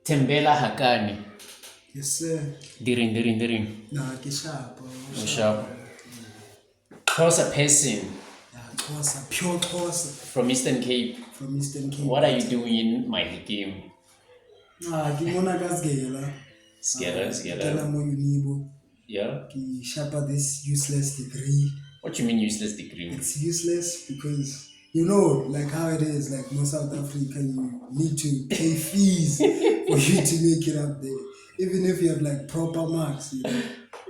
Thembela Hakane. Yes, sir. Diring. Nah, ke sharp. Sharp. Xhosa person Yeah, Xhosa, pure Xhosa from Eastern Cape. from Eastern Cape. What are you doing in Mahikeng? Ke Mogasi. Scared. Mo Unibo. Yeah? Ki sharper this useless degree. What you mean useless degree? It's useless because you know, like how it is, like no South Africa, you need to pay fees for you to make it up there. Even if you have like proper marks, you know.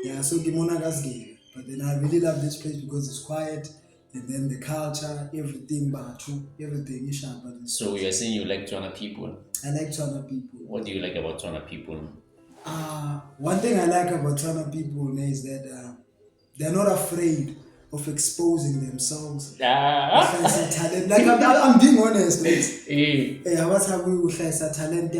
Yeah, so Gimonagasi. But then I really love this place because it's quiet and then the culture, everything everything is sharp. So you're saying you like Tswana people? I like Tswana people. What do you like about Tswana people? One thing I like about Tswana people is that they're not afraid of exposing themselves. Talent. Like I'm being honest. Talent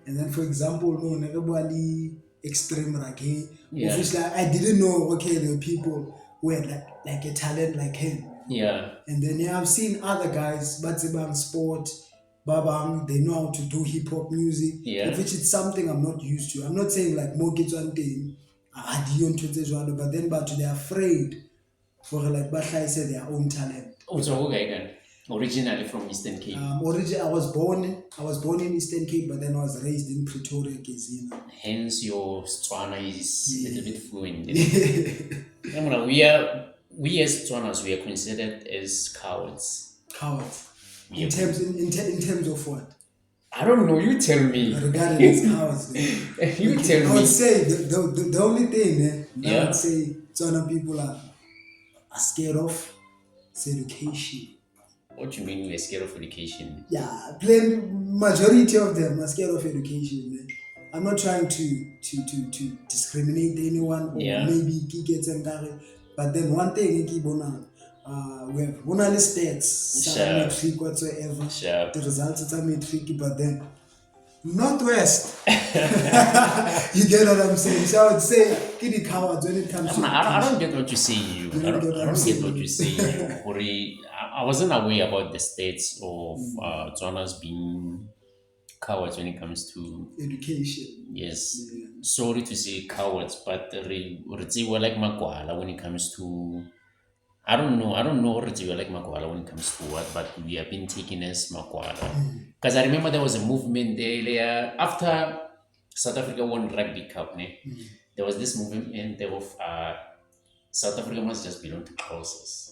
and then for example, no, everybody extreme reggae. Yeah. Obviously, I didn't know. Okay, there were people who had like a talent like him. Yeah. And then I've seen other guys, but sport, babang, they know how to do hip hop music. Yeah. Which is something I'm not used to. I'm not saying like more kids one thing, but then they're afraid for like say their own talent. So okay, originally from Eastern Cape. I was born in Eastern Cape, but then I was raised in Pretoria, Kezina. Hence your Tswana is a little bit fluent. We as Tswanas, we are considered as cowards. Cowards. In terms of what? I don't know. You tell me. Regarding as cowards. You tell me. I would say the only thing I would say Tswana people are scared of is education. What do you mean we're scared of education? Yeah, plain majority of them are scared of education. Man. I'm not trying to discriminate anyone or maybe get them carried. But then one thing we have one of the stats, metric whatsoever. The results are metric, but then Northwest. You get what I'm saying? So I would say kid cowards when it comes to I don't get what you're saying. I don't get what you're saying. I wasn't aware about the states of Tswanas being cowards when it comes to education. Yes. Yeah. Sorry to say cowards, but we're like Makwala when it comes to I don't know we're like Makwala when it comes to what, but we have been taken as Makwala. Because I remember there was a movement there after South Africa won Rugby Cup, there was this movement of South Africa must just belong to Xhosas.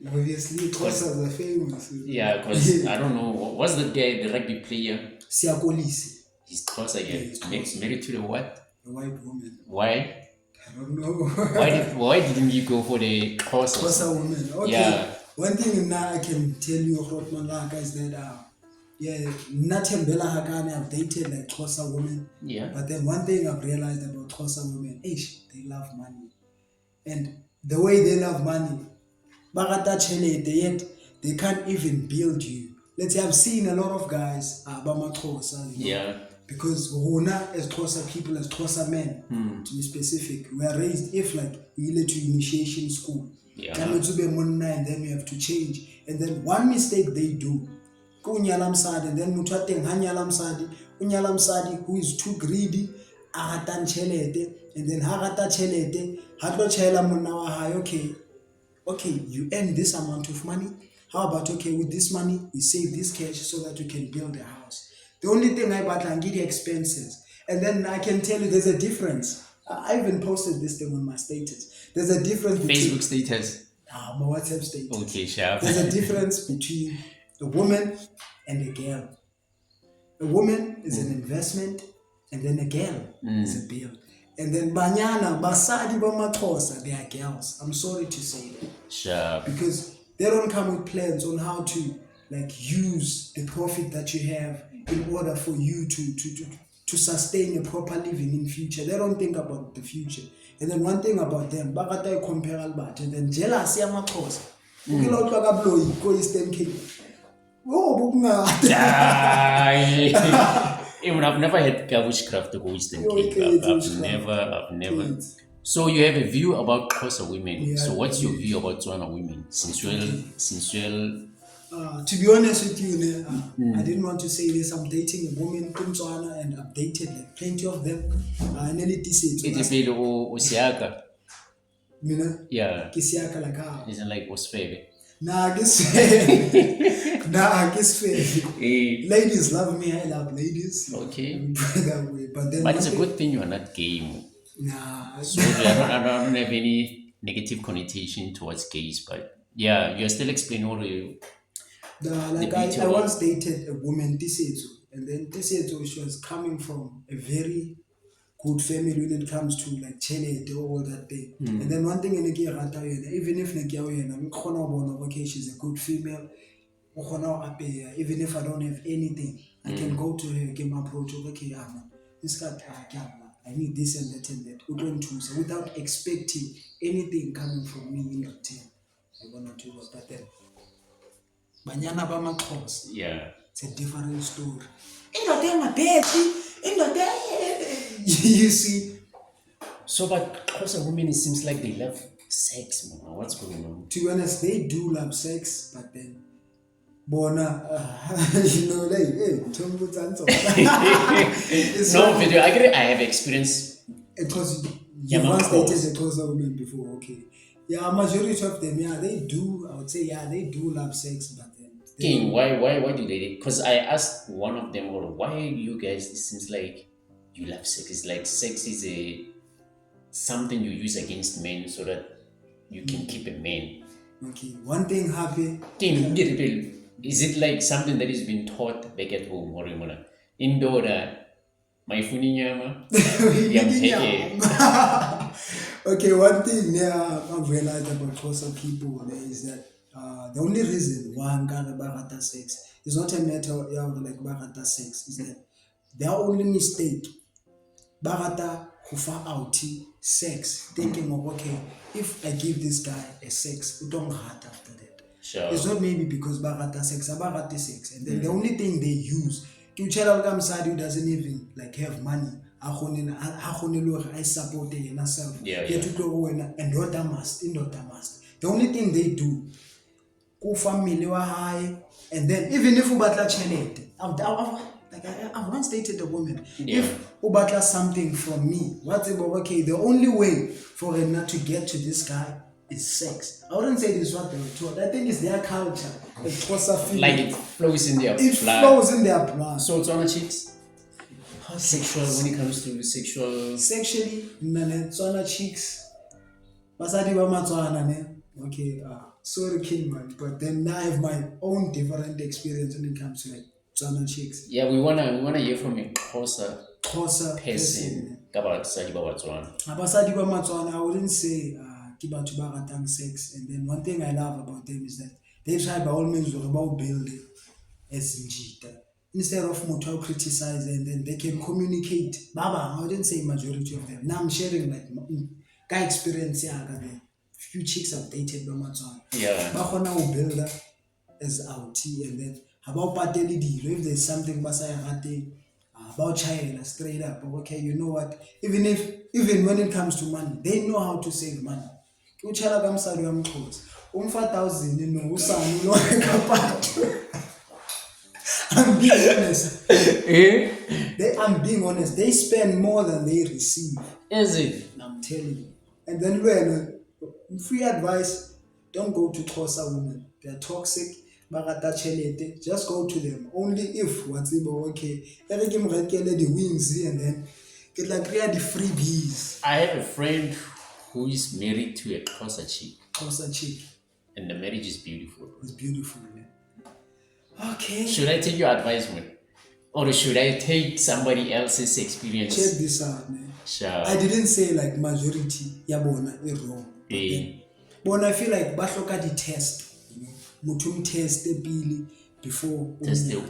Obviously, Xhosas are famous. Yeah, because I don't know, what's the guy, the rugby player? Siyakolisi. He's Xhosa again. He's married to the what? A white woman. Why? I don't know. Why didn't you go for the Xhosa? Xhosa woman. Okay. Yeah. One thing now I can tell you, is that Thembela Hakane have dated like Xhosa women. Yeah. But then one thing I've realized about Xhosa women, they love money. And the way they love money, yet they can't even build you. Let's say I've seen a lot of guys, Xhosa, because as Xhosa people, as Xhosa men, to be specific, we are raised if like we let to initiation school. And then we have to change. And then one mistake they do, and then Unyalamsadi, who is too greedy, and then okay, you earn this amount of money. How about with this money we save this cash so that you can build a house. The only thing I get expenses, and then I can tell you there's a difference. I even posted this thing on my status. There's a difference between Facebook status. My WhatsApp status. Okay, sure. There's a difference between a woman and a girl. A woman is an investment, and then a girl is a bill. And then Banyana, Basadi Bamaxhosa, they are girls. I'm sorry to say that. Sure. Because they don't come with plans on how to use the profit that you have in order for you to sustain a proper living in future. They don't think about the future. And then one thing about them, Bagata compare Albert, and then jealousy Amaxhosa. Eastern Cape. Even I've never had witchcraft to go Eastern Cape. I've never. So you have a view about Xhosa women. So what's your view about Tswana women? Sensual, To be honest with you, ne, I didn't want to say this. I'm dating a woman, Kumtswana, and I've dated like plenty of them. Nearly this It is age, pale o siaka. mina, Yeah. kisiaka like how. Isn't like was fair. Nah, kiss fair. Nah, kiss fair. Eh, Ladies love me. I love ladies. Let okay. me put it that way. But then But one it's a thing, good thing you're not gay. nah, So I don't have any negative connotation towards gays, but yeah, you're still explaining all the like beauty I of once dated a woman, Tisetu, and then Tisetu, she was coming from a very good family when it comes to like chelete all that thing. And then one thing in the rata yena, even if Niki yena, okay, she's a good female, o kgona ho apeya, even if I don't have anything, I can go to her, give my approach, okay, yeah, man, this guy, I need this and that and that. We don't choose without expecting anything coming from me in return. I want to do but then Banyana Bamaxhosa, yeah. it's a different story. Indoda engaphethi, indoda you see, So, but Xhosa women, it seems like they love sex, man. What's going on? to be honest, they do love sex, but then Bona, like, hey, it's No funny. video. I agree. I have experience. Because Yeah, you man, once dated close. a closer women before, okay. Yeah, majority of them, yeah, they do. I would say, yeah, they do love sex, but then they King, don't. why do they? Because I asked one of them, "Well, why you guys? It seems like you love sex. It's like sex is a something you use against men so that you can keep a man." Okay, one thing happened. King, get it, is it like something that is being taught back at home or in indoor? My nyama, yam teke. Okay, one thing yeah, I've realized about Xhosa people is that the only reason why I'm gonna barata sex is not a matter of yeah, like barata sex, is that their only mistake barata who far out sex, thinking of okay, if I give this guy a sex, we don't hurt after that. It's Sure. not maybe because barata sex, barata sex, and then the only thing they use to tell somebody who doesn't even like have money. I support yourself. Yeah, Yet yeah. to go and daughter must, in daughter must. The only thing they do, go family wa high, and then even if you batla chelete, I've once dated a woman. Yeah. If you batla something from me, what's about okay? The only way for her not to get to this guy is sex. I wouldn't say this is what they were taught. I think it's their culture. It's Xhosa feeling. Like it flows in their It blood. flows in their blood. So it's on the chicks. How sexual when it comes to sexual. Sexually, nane tswana chicks. Basadi ba Matswana ne. Okay, sorry king man, but then I have my own different experience when it comes to like tswana chicks. Yeah, we wanna hear from a Xhosa Xhosa person. person about Sadi Babatswana. Abasadi ba Matswana, I wouldn't say ke batho ba ratang sex. And then one thing I love about them is that they try by all means to build it as njita. Instead of motho criticize and then they can communicate. Baba, I wouldn't say majority of them. Now I'm sharing like guy experience yaka there. Few chicks I've dated by Matswana. Yeah. Ba kgona ho builder as out and then about pateli dilo if there's something ba sa rateng about China straight up okay you know what even when it comes to money they know how to save money ke o tshela ka mosadi wa Mxhosa umfa 1000 no usane lo ka patho. I'm being honest. I'm being honest. They spend more than they receive. Is it? I'm telling you. And then when free advice, don't go to Xhosa women. They're toxic. Barata chelete. Just go to them. Only if what's okay. Every game the wings and then get like the freebies. I have a friend who is married to a Xhosa chick, Xhosa chick. and the marriage is beautiful. It's beautiful, man. Okay. Should I take your advice, man? Or should I take somebody else's experience? Check this out, man. Sure. I didn't say like majority yabona is wrong. But I feel like bahloka the test, you know, mutum test pili before Testing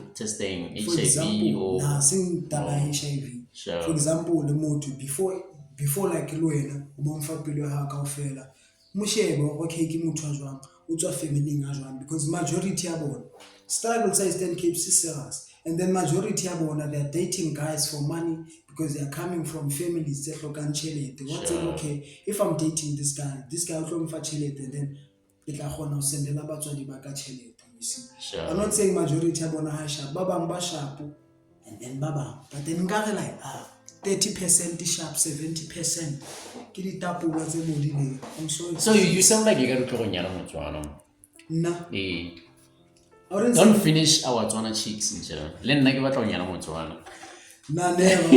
for HIV example, or sing taba HIV. Sure. For example, the motu before like luena ubomfa pilo ha kaofela. Mushebo okay ke motho a jwang, o tswa family nga jwang because majority ya bona struggle size 10 keeps serious. And then majority ya bona they're dating guys for money because they're coming from families that hlokan chelete. What's it okay if I'm dating this guy o tlo mfa chelete and then ke tla kgona ho sendela batswadi ba ka chelete. You see, I'm Sure. not saying majority abona high sharp, babang ba sharp, and then babang. But then nkare like 30% sharp, 70%. Ke ditapola tse bodileng. I'm sorry So to say. you sound like you got to go nyana Motswana. Nah, Eh. I wouldn't Don't say finish our Tswana chicks in here. Le nna ke batla ho nyala Motswana. nah, never.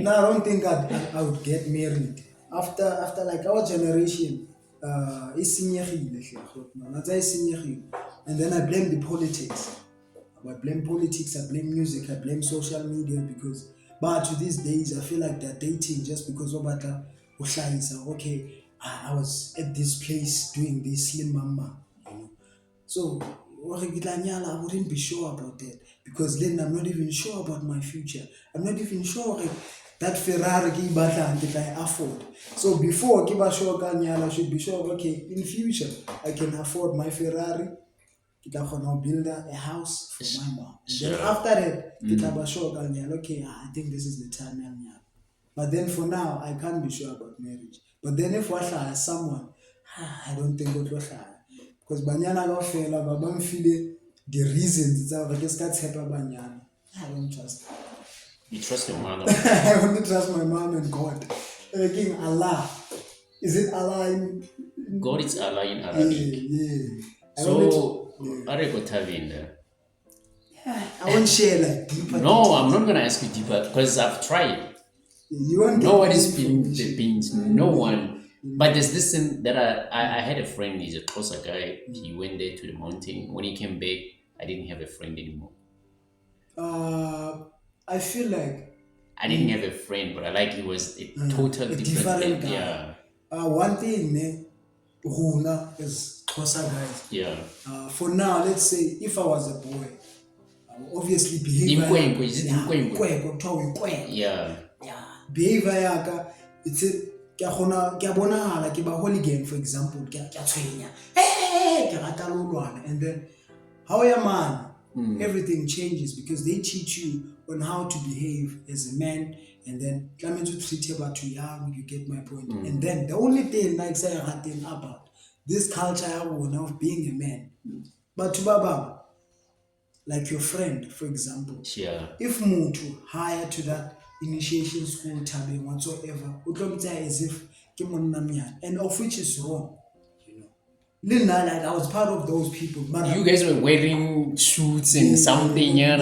No, I don't think I would get married after like our generation. E senyegile hle go nna tsa e senyegile. And then I blame the politics. I blame politics, I blame music, I blame social media because but to these days I feel like they're dating just because of that okay, I was at this place doing this slim mama, you know. So I wouldn't be sure about that because then I'm not even sure about my future. I'm not even sure that Ferrari ke batlang ke tla e afford. So before ke ba sure ka nyala, I should be sure okay in future I can afford my Ferrari. Ke tla kgona ho build a house for my mom. And then Sure. after that, ke tla ba sure ka nyala, okay, I think this is the time ya nyala. But then for now, I can't be sure about marriage. But then if I hlaya someone, I don't think it will hlaya. Because banyana kaofela ba bang feel the reasons tsa hore ke ska tshepa banyana. I don't trust. You trust your mother. I only trust my mom and God. King Allah. Is it Allah God is Allah in yeah, Arabic. yeah. I only So, yeah. are go Tavin there? I won't share like deeper No, I'm details. not gonna ask you deeper because I've tried. You won't No get one any is spilling the information. beans. No one. But there's this thing that I had a friend, he's a Xhosa guy. He went there to the mountain. When he came back, I didn't have a friend anymore. I feel like I didn't have a friend, but I like he was a total a different different guy. guy. Yeah. One thing, Runa is Xhosa guys. Yeah. For now, let's say if I was a boy, I would obviously behavior. Inkwenkwe, is it inkwenkwe? Yeah. Yeah. Behavior yaka, it's a ke a kgona ke a bonahala ke ba hooligan for example ke a tshwenya ke rata lo lwana and then how ya man everything changes because they teach you on how to behave as a man and then tlamehile to treat about too young you get my point and then the only thing like say about this culture ya rona of being a man but to baba like your friend, for example, Yeah. if Mutu hire to that initiation school tabing whatsoever, utlomtsa as if ke monna mnyane, and of which is wrong, you know. Lina, like I was part of those people, but You guys were wearing suits and Yeah, something, yeah,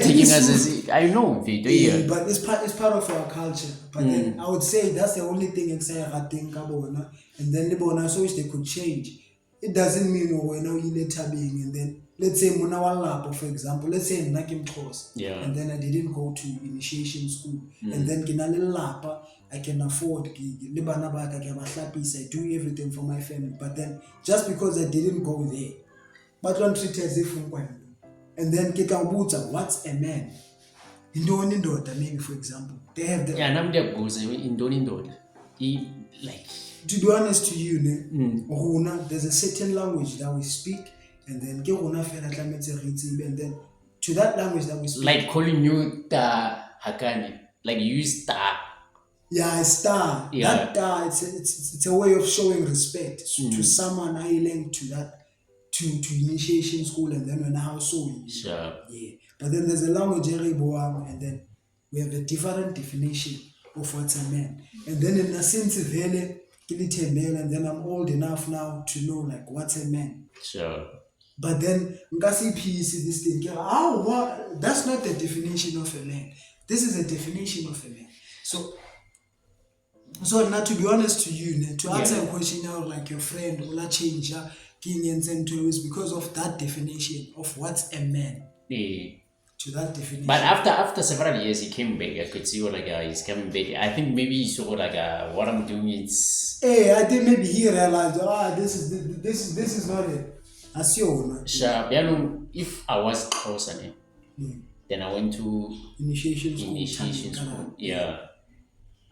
taking us suits. as I know, Vito, yeah, yeah. but it's part of our culture. But then I would say that's the only thing exciting kabona, and then the bona so which they could change. It doesn't mean we're now later being and then let's say Munawalapo, for example, let's say in Nakim course, Yeah. and then I didn't go to initiation school, and then Kinali Lapa, I can afford Libanabaka, I do everything for my family. But then just because I didn't go there, but don't treat it as if and then Kikabuta, what's a man? Indoni ndoda, maybe for example. They have the Yeah, namdia goes in Donindod. He like to be honest to you, Runa, there's a certain language that we speak, and then ke rona fela tlametse re itsebe, and then to that language that we speak. like calling you the Hakane. Like you use ta. Yeah, a star. Yeah. That it's a way of showing respect to someone I to that to initiation school and then when how so Sure. yeah. But then there's a language and then we have a different definition of what's a man. And then in a sense vele Thembela, and then I'm old enough now to know like what's a man. Sure. But then Ngasi PC this thing. Oh, what? That's not the definition of a man. This is a definition of a man. So now to be honest to you, to answer a question now like your friend Ola change King and is because of that definition of what's a man. Yeah. To that definition. But after several years, he came back. I could see like he's coming back. I think maybe he saw like what I'm doing is. Hey, I think maybe he realized this is not it. I see you. Sure. If I was closer, then I went to Initiation school. Yeah.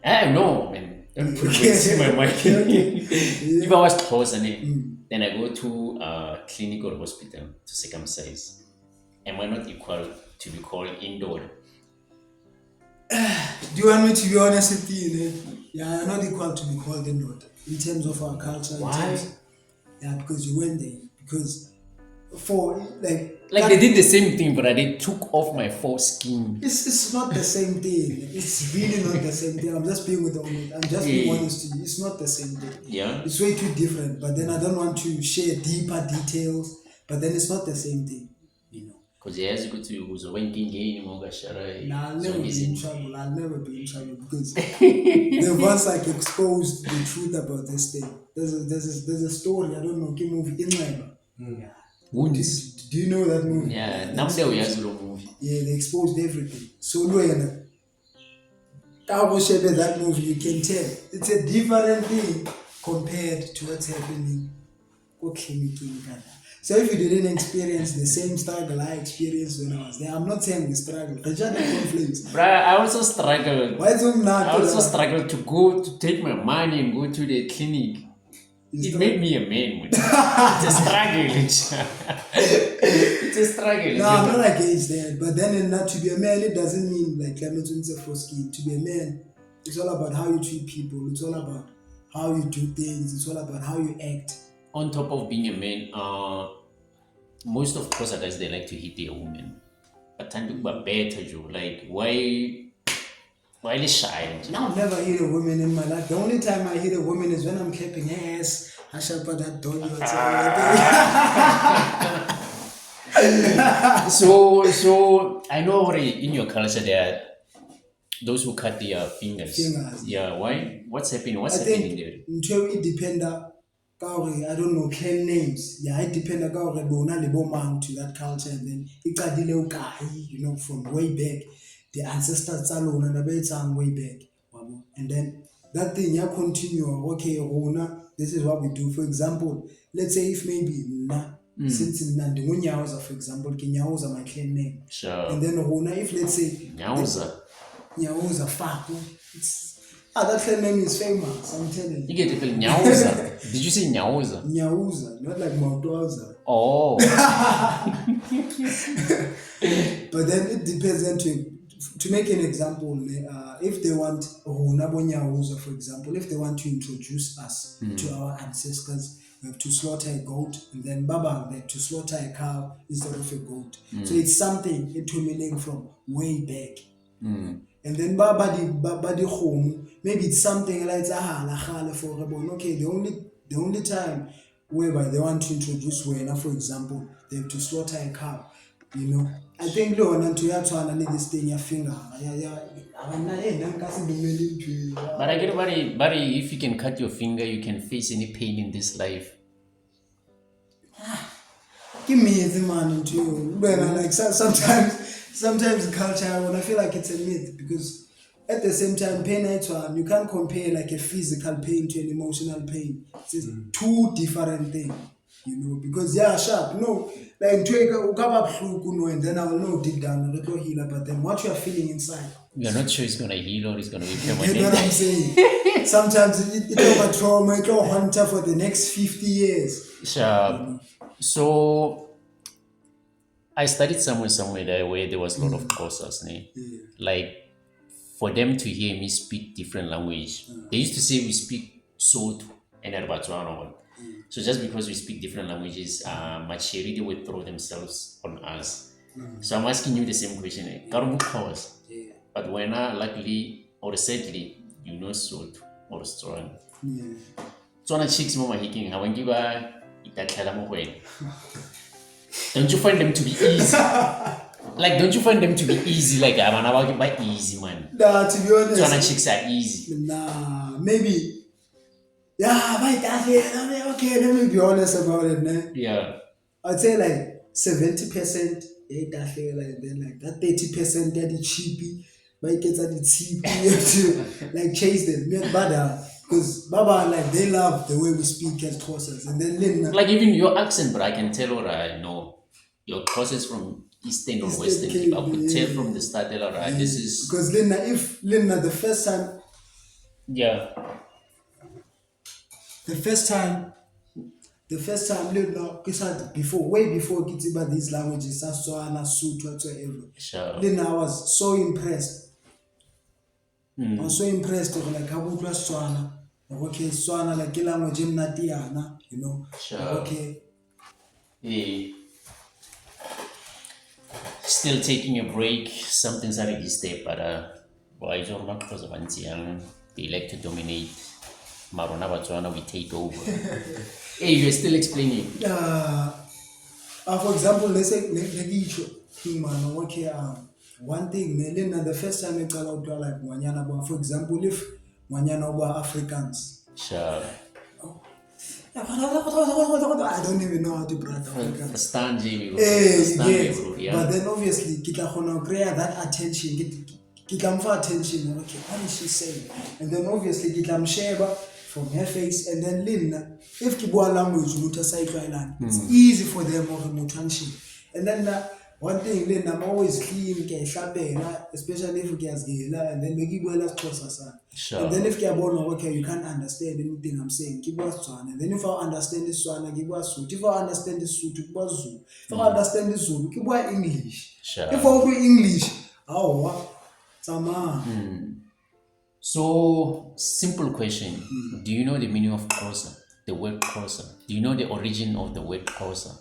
I don't know, man. Don't put words in my mind. If I was closer, then I go to a clinical hospital to circumcise. Am I not equal to be called indoor? Do you want me to be honest with you? Yeah, I'm not equal to be called indoor in terms of our culture. Why? Yeah, because you went there. Because for Like they did the same thing, but they took off my foreskin. it's not the same thing. It's really not the same thing. I'm just being with the honest. I'm just being Yeah. honest to you. It's not the same thing. Yeah. It's way too different. But then I don't want to share deeper details. But then it's not the same thing. You know. Because yazi ukuthi uzowenkinge mongashara. Nah, I'll never be in trouble. I'll never be in trouble because they've once exposed the truth about this thing. There's a story. I don't know. Kim movie in Wounds. Do you know that movie? Yeah, namde uyazi lo movie. Yeah, they exposed everything. So when that movie, you can tell it's a different thing compared to what's happening. Okay, so if you didn't experience the same struggle I experienced when I was there, I'm not saying we struggle. Conflicts. Bruh, I also struggled. Why is it not? I also struggled to go to take my money and go to the clinic. It made me a man. It's a struggle. It's a struggle. No, I'm not against that. But then not to be a man, it doesn't mean like Clement for skin. To be a man, it's all about how you treat people. It's all about how you do things. It's all about how you act. On top of being a man, most of course guys they like to hit their women. But time to be better, Joe. Like why they shy? Now I've never hit a woman in my life. The only time I hit a woman is when I'm clapping her ass. I shall put that dog. So I know already in your culture there are those who cut their fingers. Yeah, why? What's happening? What's happening there? It depends. I don't know clan names. Yeah, it depends to that culture, and then you know, from way back, the ancestors alone and the way back, and then that thing you continue. Okay, this is what we do. For example, let's say if maybe since in Nandunyaza, for example, Kinyaoza my clan name, sure. And then if let's say Nyaoza Faku, that clan name is famous. I'm telling you. You get it, Nyaoza. Did you say Nyaoza? Nyaoza, not like Mautoza. Oh. But then it depends on to make an example, if they want for example, if they want to introduce us to our ancestors, we have to slaughter a goat, and then Baba they have to slaughter a cow instead of a goat. So it's something it from way back. And then Baba di home, maybe it's something like for okay, the only time whereby they want to introduce Wena, for example, they have to slaughter a cow. You know, I think this thing your finger. But I get buddy, if you can cut your finger, you can face any pain in this life. Give me the man too. Like sometimes culture, when I feel like it's a myth, because at the same time, pain you can't compare like a physical pain to an emotional pain. It's two different things. You know, because sharp. No, like and then I will know deep down a little healer, but then what you are feeling inside. You're not sure it's gonna heal or it's gonna be permanent. You know what I'm saying? Sometimes it's over trauma, it's over hunter for the next 50 years. Sure. So I studied somewhere there where there was a lot of Xhosas, like for them to hear me speak different language. They used to say we speak Sotho and Batswana. So just because we speak different languages, Machiri, they would throw themselves on us. So I'm asking you the same question. But when luckily or sadly, you know Sotho or strong. Tswana chicks mo Mahikeng, hawangiba itatlela mo wena. Don't you find them to be easy? Like, don't you find them to be easy? Like, I'm by easy, man. Nah, to be honest. Tswana chicks are easy. Nah, maybe. Yeah, okay, let me be honest about it, man. Yeah. I'd say like 70%, and then like that 30% that is cheapy, but it gets at the cheapy, you have to like chase them. Because Baba, like, they love the way we speak as Xhosas. And then like, even your accent, but I can tell what I know. Your Xhosa from Eastern or Western. I could tell from the start, right? This is. Because the first time. Yeah. The first time, way before Kitiba, these languages, Saswana, Sotho, whatsoever. Sure. I was so impressed. I was so impressed with like how good was Swana. Okay, Swana like language Natiana, you know. Sure. Okay. Yeah. still taking a break. Something's already step, but why don't because of young they like to dominate. Marona Batswana, we take over. Hey, you're still explaining. For example, let's say king man, okay, one thing, the first time I call out like Wanyana, for example, if Wanyana were Africans. Sure. I don't even know how to pronounce Africans. Stand, Jamie. Yes. Yeah. But then obviously, kita gonna create that attention. Kita for attention. Okay, what is she saying? And then obviously, kita msheba from her face. And then Lynn, if Kibwa language, it's easy for them of mutanshi. And then one thing, Lynn, I'm always clean, especially if you get and then we give well as Xhosa. Sure. And then if you're born, okay, you can't understand anything I'm saying, keep us Swan. And then if I understand this Swan, give us Suit. If I understand this Suit, keep us Zoo. If I understand this Zoo, keep us English. Sure. If I be English, oh, what? Sama. So, simple question. Do you know the meaning of Xhosa? The word Xhosa. Do you know the origin of the word Xhosa?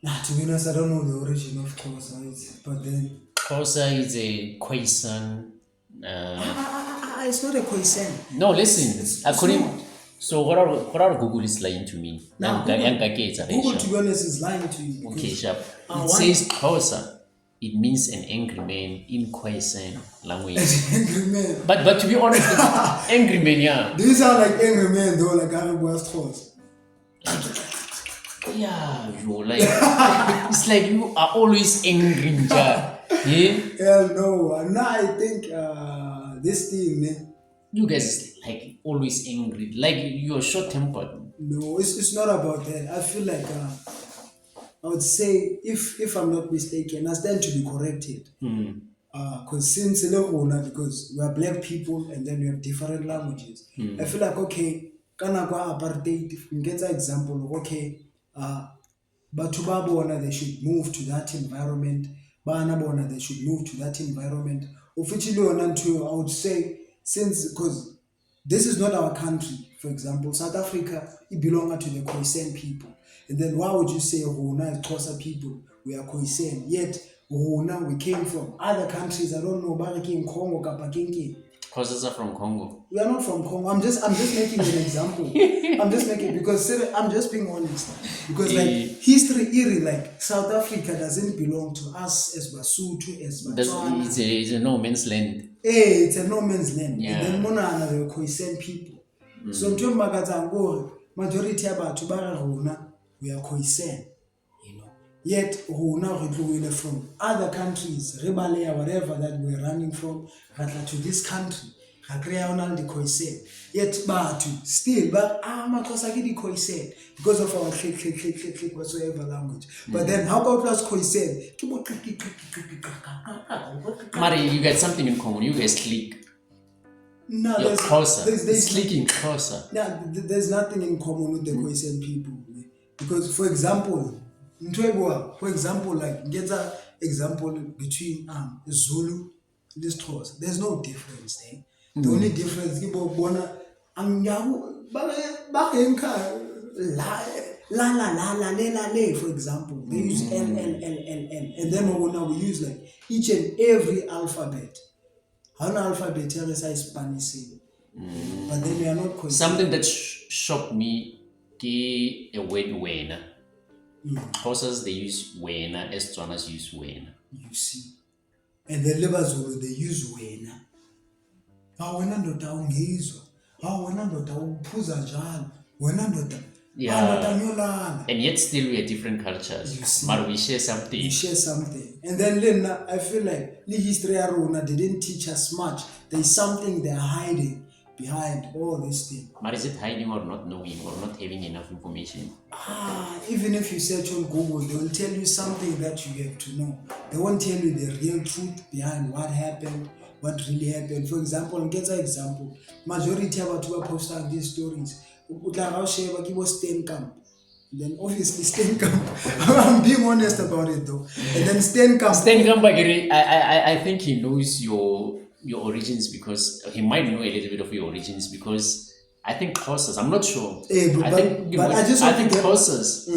To be honest, I don't know the origin of Xhosa, but then Xhosa is a Khoisan. It's not a Khoisan. No, listen. It's According, not. so what are Google is lying to me? Now, Google, to be honest, is lying to you. Okay, sharp. It One- says Xhosa. It means an angry man in Khoisan language. Angry man. But to be honest, it's angry man, yeah. Do you sound like angry man though, like Arab West Coast? Yeah, you like it's like you are always angry, yeah. Yeah? Hell no. Now I think this thing, You guys like always angry, like you're short tempered. no, it's not about that. I feel like I would say if I'm not mistaken, I stand to be corrected. Because since because we are black people and then we have different languages, I feel like okay, kana kwa apartheid. If we get an example of okay, Batuba bona they should move to that environment. Bana bona they should move to that environment. Officially I would say since because this is not our country. For example, South Africa, it belongs to the Khoisan people. And then why would you say Rona is Xhosa people? We are Khoisan. Yet Rona, we came from other countries. I don't know, Baraki in Congo, Kapakinki. Causes are from Congo. We are not from Congo. I'm just making an example. I'm just making because I'm just being honest. Because like history, like South Africa doesn't belong to us as Basotho, as Batswana. It's a no man's land. Hey, it's a no man's land. Yeah. And then Mona the Khoisan people. So until Magatango, majority about Rona, we are Khoisan. You know. Yet Rona we from other countries, Rebalea, whatever that we're running from, to this country. The Khoisan. Yet Batu still, but Makosaki Khoisan because of our click whatsoever language. But then how about us Khoisan? Mari, you got something in common. You guys click. No, You're Xhosa. there's It's clicking Xhosa. there's nothing in common with the Khoisan people. Because for example, like get an example between Zulu and Xhosa. There's no difference there. The only difference people wanna la for example. They use L, and then we use like each and every alphabet. An alphabet here is Spanish. But then we are not Khoisan. Something that shocked me is a word wena. Xhosas they use wena, Tswanas use wena. You see. And the Lebazulu they use wena. Wena ndoda ungizwa. Wena ndoda uphuza njalo. Wena ndoda Yeah. And yet still we are different cultures. But we share something. We share something. And then I feel like the history of Rona didn't teach us much. There's something they're hiding behind all this thing. But is it hiding or not knowing or not having enough information? Even if you search on Google, they will tell you something that you have to know. They won't tell you the real truth behind what happened, what really happened. For example, get an example. Majority of people posting these stories. Then obviously Steenkamp. I'm being honest about it though. And then Steenkamp, I think he knows your origins because he might know a little bit of your origins because I think Xhosas, I'm not sure. I think Xhosas,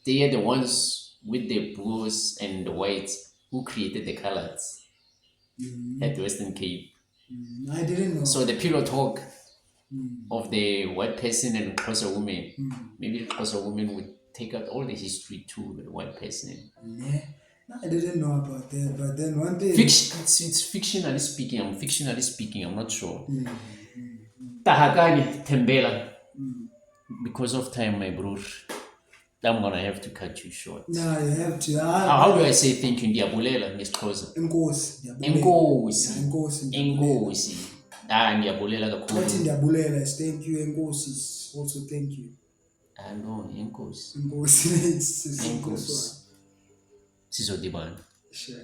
they are the ones with the blues and the whites, who created the colors at Western Cape. I didn't So know. the pillow talk of the white person and Xhosa woman, Mm. maybe the Xhosa woman would take out all the history to the white person. Yeah. No, I didn't know about that. But then one thing, Fiction, it's fictionally speaking. I'm fictionally speaking. I'm not sure. mm, Hakane, Thembela. mm. Because of time, my bro, I'm gonna have to cut you short. No, you have to. How do I say thank you? Ndiyabulela ngesixhosa. Enkosi, ndiyabulela. Yeah, Enkosi. enkosi, ndiyabulela. Enkosi. Ah, ndiyabulela Athi kakhulu. ndiyabulela is thank you, enkosi is also thank you. Ah no, enkosi. Enkosi, it's enkosi. Enkosi. Sizodibana. Sure.